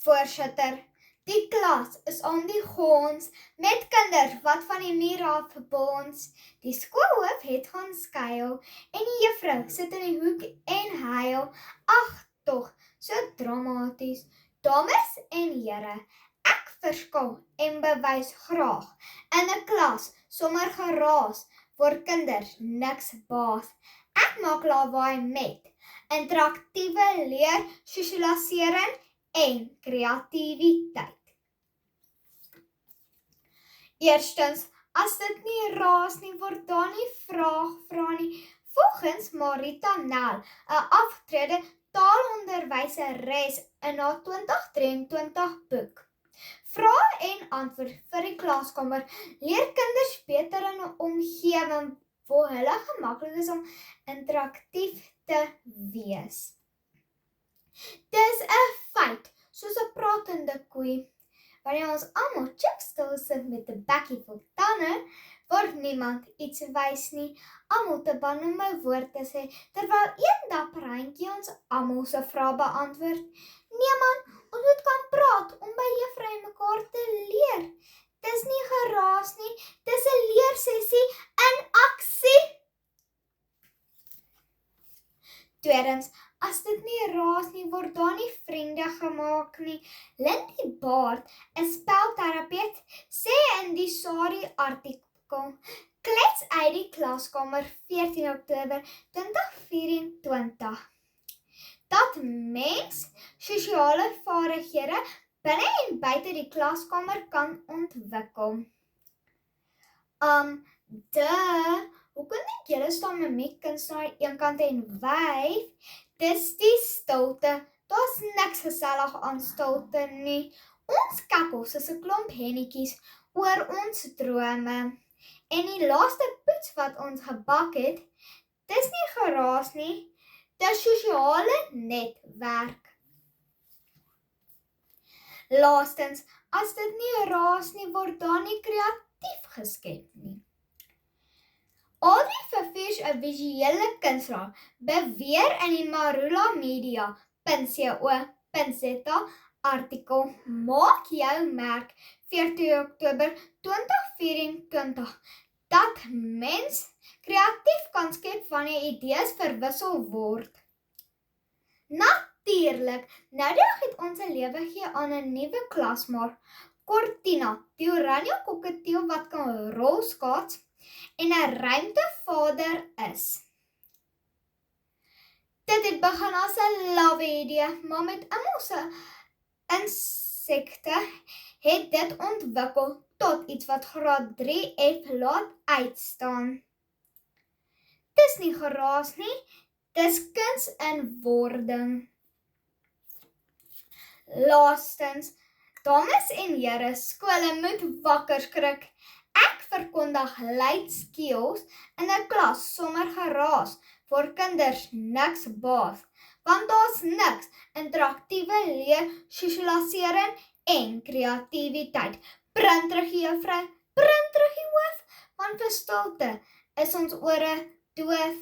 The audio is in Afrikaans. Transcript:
Voorsitter, die klas is om die gons met kinders wat van die muur af bons. Die skoolhoof het gaan skuil en die juffrou sit in die hoek en huil. Ag tog, so dramaties. Dames en here, ek verskil en bewys graag. In 'n klas sommer geraas vir kinders niks baas. Ek maak lawaai met interaktiewe leer, sosialisering en kreatiwiteit. Eerstens, as dit nie raas nie, word daar nie vraag vra nie. Volgens Marita Nel, 'n afgetrede taalonderwyseres in haar 2023 boek. Vrae en antwoord vir die klaskamer leer kinders beter in 'n omgewing waar hulle gemaklik is om interaktief te wees. Dis 'n feit, soos 'n pratende koei. Wanneer ons almal chipstil sit met 'n bekkie vol tande, word niemand iets wys nie. Almal te bang om 'n woord te sê, terwyl een dapper handjie ons almal se vrae beantwoord. Nee man, ons moet kan praat om by juffrou en mekaar te leer. Dis nie geraas nie, dis 'n leersessie in aksie. Tweedens, as dit nie raas nie, word daar nie vriende gemaak nie. Lindy Baard, 'n spelterapeut, sê in die SARI artikel, klets uit die klaskamer 14 Oktober 2024, dat mens sosiale vaardighede binne en buite die klaskamer kan ontwikkel. Hoekom dink julle staan mimiekkunstenaar eenkant en wyf? Dis die stilte. Daar's niks gesellig aan stilte nie. Ons kakkels is 'n klomp hennetjies oor ons drome. En die laaste poets wat ons gebak het, dis nie geraas nie, dis sosiale netwerk. Laastens, as dit nie raas nie, word daar nie kreatief geskep nie. Audrey Verveers, 'n visuele kunstenaar, beweer in die marulamedia.co.za artikel, maak jou merk 14 Oktober 2024, dat mens kreatief kan skep wanneer idees verwissel word. Natuurlik, noudag het ons 'n lewe gegee aan 'n nuwe klasmaat, Cortina, die oranje kokketeel wat kan rolskaats en 'n ruimtevader is. Dit het begin as 'n lawwe idee, maar met almal insekte het dit ontwikkel tot iets wat graad 3F laat uitstaan. Dis nie geraas nie, dis kuns in wording. Laastens, dames en here, skole moet wakker skrik. Ek verkondig luid skills in 'n klas sonder geraas vir kinders niks baas, want daar's niks interaktiewe leer, sosialisering en kreatiwiteit. Print terug juffrou, print terug die hoof, want vir stilte is ons ore doof.